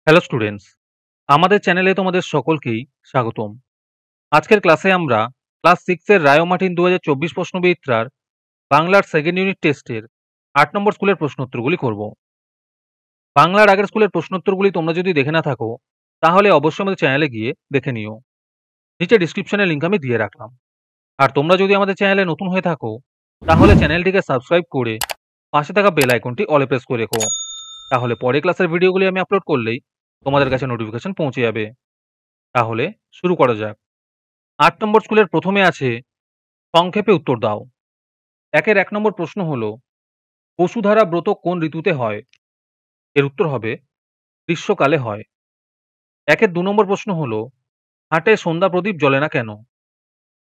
Hello students, আমাদের চ্যানেলে তোমাদের সকলকেই স্বাগতম। আজকের ক্লাসে আমরা ক্লাস 6 এর রায়োমার্টিন 2024 প্রশ্নবিচিত্রার বাংলার সেকেন্ড ইউনিট টেস্টের 8 নম্বর স্কুলের প্রশ্নোত্তরগুলি করব। বাংলার আগের স্কুলের প্রশ্নোত্তরগুলি তোমরা যদি দেখে না থাকো তাহলে অবশ্যই আমাদের চ্যানেলে গিয়ে দেখে নিও। নিচে ডিসক্রিপশনে লিংক আমি দিয়ে রাখলাম। আর তোমরা যদি আমাদের চ্যানেলে নতুন হয়ে থাকো তাহলে চ্যানেলটিকে সাবস্ক্রাইব করে পাশে থাকা বেল আইকনটি অলে প্রেস করে রেখো। তাহলে পরে ক্লাসের ভিডিওগুলি আমি আপলোড করলেই তোমাদের কাছে নোটিফিকেশন পৌঁছে যাবে। তাহলে শুরু করা যাক। ৮ নম্বর স্কুলের প্রথমে আছে সংক্ষেপে উত্তর দাও। একের ১ নম্বর প্রশ্ন হলো, বসুধারা ব্রত কোন ঋতুতে হয়? এর উত্তর হবে গ্রীষ্মকালে হয়। একের ২ নম্বর প্রশ্ন হলো, হাটে সন্ধ্যা প্রদীপ জ্বলে না কেন?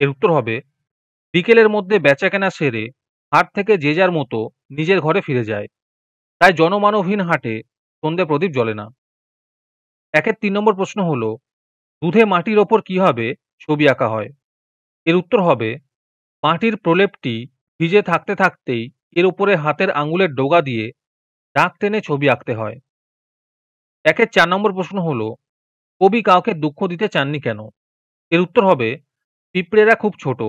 এর উত্তর হবে বিকেলের মধ্যে বেচাকেনা সেরে হাট থেকে যে যার মতো নিজের ঘরে ফিরে যায়, তাই জনমানবহীন হাটে সন্ধ্যে প্রদীপ জ্বলে না। একের ৩ নম্বর প্রশ্ন হলো, দুধে মাটির ওপর কিভাবে ছবি আঁকা হয়? এর উত্তর হবে মাটির প্রলেপটি ভিজে থাকতে থাকতেই এর উপরে হাতের আঙুলের ডগা দিয়ে দাগ টেনে ছবি আঁকতে হয়। একের ৪ নম্বর প্রশ্ন হলো, কবি কাউকে দুঃখ দিতে চাননি কেন? এর উত্তর হবে পিঁপড়েরা খুব ছোট,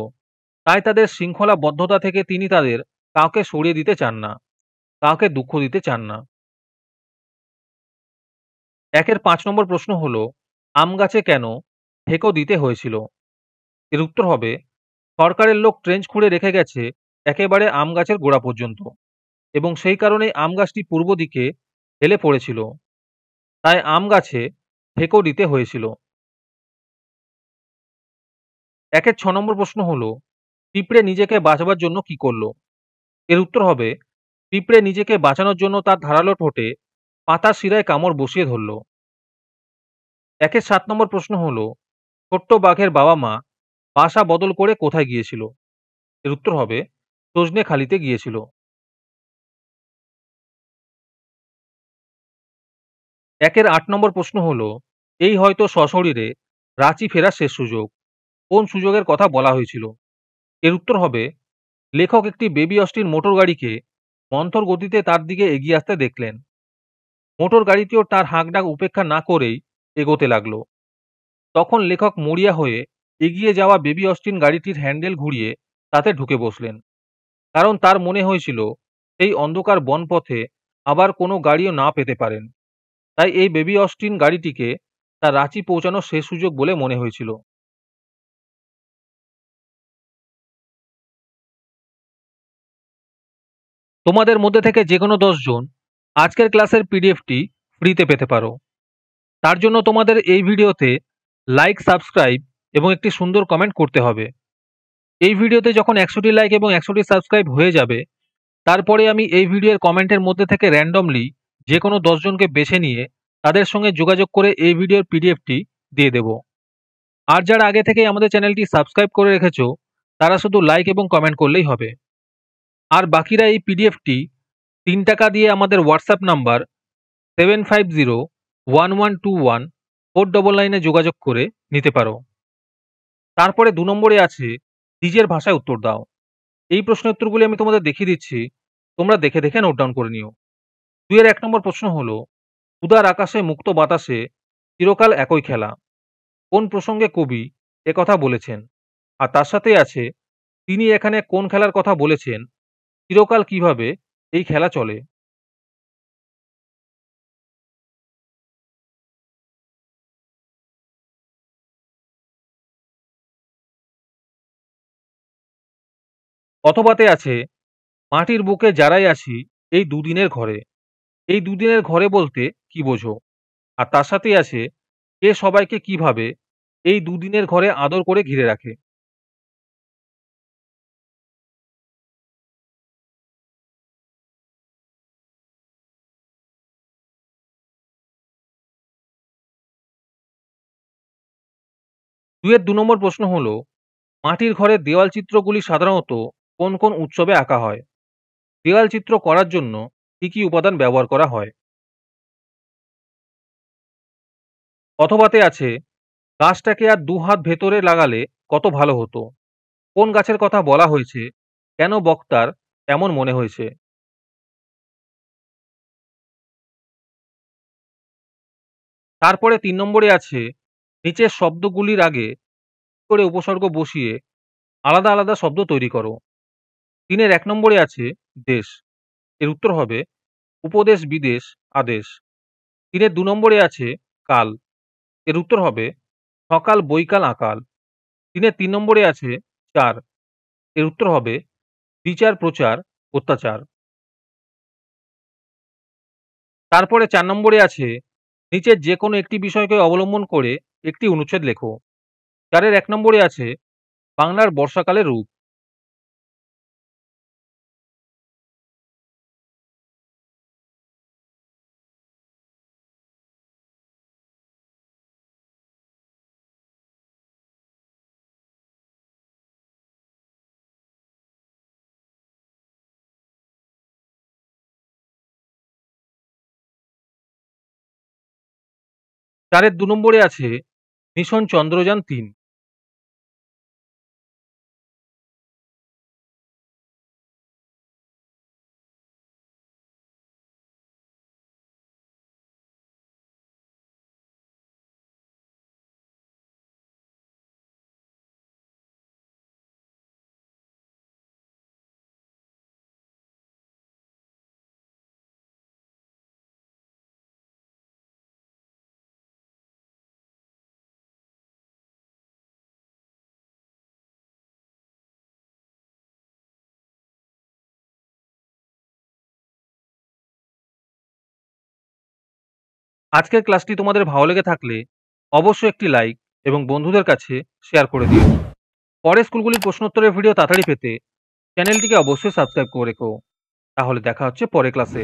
তাই তাদের শৃঙ্খলাবদ্ধতা থেকে তিনি তাদের কাউকে সরিয়ে দিতে চান না, কাউকে দুঃখ দিতে চান না। একের ৫ নম্বর প্রশ্ন হলো, আম গাছে কেন হেঁকো দিতে হয়েছিল? এর উত্তর হবে সরকারের লোক ট্রেঞ্চ খুঁড়ে রেখে গেছে একেবারে আম গাছের গোড়া পর্যন্ত, এবং সেই কারণেই আম গাছটি পূর্ব দিকে হেলে পড়েছিল, তাই আম গাছে হেঁকো দিতে হয়েছিল। একের ৬ নম্বর প্রশ্ন হলো, পিঁপড়ে নিজেকে বাঁচাবার জন্য কি করলো? এর উত্তর হবে পিঁপড়ে নিজেকে বাঁচানোর জন্য তার ধারালো ঠোঁটে পাতার শিরায় কামড় বসিয়ে ধরল। একের ৭ নম্বর প্রশ্ন হলো, ছোট্ট বাঘের বাবা মা বাসা বদল করে কোথায় গিয়েছিল? এর উত্তর হবে সজনেখালিতে গিয়েছিল। একের ৮ নম্বর প্রশ্ন হলো, এই হয়তো সশরীরে রাঁচি ফেরার শেষ সুযোগ। কোন সুযোগের কথা বলা হয়েছিল? এর উত্তর হবে লেখক একটি বেবি অস্টিন মোটর গাড়িকে মন্থর গতিতে তার দিকে এগিয়ে আসতে দেখলেন। মোটর গাড়িটিও তার হাঁকডাক উপেক্ষা না করেই এগোতে লাগলো। তখন লেখক মরিয়া হয়ে এগিয়ে যাওয়া বেবি অস্টিন গাড়িটির হ্যান্ডেল ঘুরিয়ে তাতে ঢুকে বসলেন, কারণ তার মনে হয়েছিল সেই অন্ধকার বনপথে আবার কোনো গাড়িও না পেতে পারেন। তাই এই বেবি অস্টিন গাড়িটিকে তার রাঁচি পৌঁছানোর শেষ সুযোগ বলে মনে হয়েছিল। তোমাদের মধ্যে থেকে যে কোনো 10 জন আজকের ক্লাসের পিডিএফটি ফ্রিতে পেতে পারো। তার জন্য তোমাদের এই ভিডিওতে লাইক, সাবস্ক্রাইব এবং একটি সুন্দর কমেন্ট করতে হবে। এই ভিডিওতে যখন 100টি লাইক এবং 100টি সাবস্ক্রাইব হয়ে যাবে, তারপরে আমি এই ভিডিওর কমেন্টের মধ্যে থেকে র্যান্ডমলি যে কোনো 10 জনকে বেছে নিয়ে তাদের সঙ্গে যোগাযোগ করে এই ভিডিওর পিডিএফটি দিয়ে দেব। আর যারা আগে থেকেই আমাদের চ্যানেলটি সাবস্ক্রাইব করে রেখেছো তারা শুধু লাইক এবং কমেন্ট করলেই হবে। আর বাকিরা এই পিডিএফটি ৩ টাকা দিয়ে আমাদের হোয়াটসঅ্যাপ নাম্বার 7501121499 এ যোগাযোগ করে নিতে পারো। তারপরে ২ নম্বরে আছে নিজের ভাষায় উত্তর দাও। এই প্রশ্নের উত্তরগুলি আমি তোমাদের দেখিয়ে দিচ্ছি, তোমরা দেখে দেখে নোট ডাউন করে নিও। ২ এর ১ নম্বর প্রশ্ন হলো, উদার আকাশে মুক্ত বাতাসে চিরকাল একই খেলা। কোন প্রসঙ্গে কবি একথা বলেছেন? আর তার সাথেই আছে তিনি এখানে কোন খেলার কথা বলেছেন, চিরকাল কিভাবে এই খেলা চলে। অথবাতে আছে মাটির বুকে যারাই আসি এই দুদিনের ঘরে। এই দুদিনের ঘরে বলতে কি বোঝো? আর তার সাথেই আছে কে সবাইকে কিভাবে এই দুদিনের ঘরে আদর করে ঘিরে রাখে। দুয়ের ২ নম্বর প্রশ্ন হলো, মাটির ঘরের দেওয়াল চিত্রগুলি সাধারণত কোন কোন উৎসবে আঁকা হয়? দেওয়াল চিত্র করার জন্য কি কি উপাদান ব্যবহার করা হয়? অথবাতে আছে গাছটাকে আর ২ হাত ভেতরে লাগালে কত ভালো হতো। কোন গাছের কথা বলা হয়েছে? কেন বক্তার এমন মনে হয়েছে? তারপরে ৩ নম্বরে আছে নিচের শব্দগুলির আগে করে উপসর্গ বসিয়ে আলাদা আলাদা শব্দ তৈরি করো। ৩ এর ১ নম্বরে আছে দেশ। এর উত্তর হবে উপদেশ, বিদেশ, আদেশ। ৩ এর ২ নম্বরে আছে কাল। এর উত্তর হবে সকাল, বৈকাল, আকাল। ৩ এর ৩ নম্বরে আছে চার। এর উত্তর হবে বিচার, প্রচার, অত্যাচার। তারপরে ৪ নম্বরে আছে নিচের যেকোনো একটি বিষয়কে অবলম্বন করে একটি অনুচ্ছেদ লেখো। ৪ এর ১ নম্বরে আছে বাংলার বর্ষাকালের রূপ। চারের ২ নম্বরে আছে মিশন চন্দ্রযান-৩। আজকের ক্লাসটি তোমাদের ভালো লেগে থাকলে অবশ্যই একটি লাইক এবং বন্ধুদের কাছে শেয়ার করে দিও। পরের স্কুলগুলির প্রশ্নোত্তরের ভিডিও তাড়াতাড়ি পেতে চ্যানেলটিকে অবশ্যই সাবস্ক্রাইব করে রেখো। তাহলে দেখা হচ্ছে পরের ক্লাসে।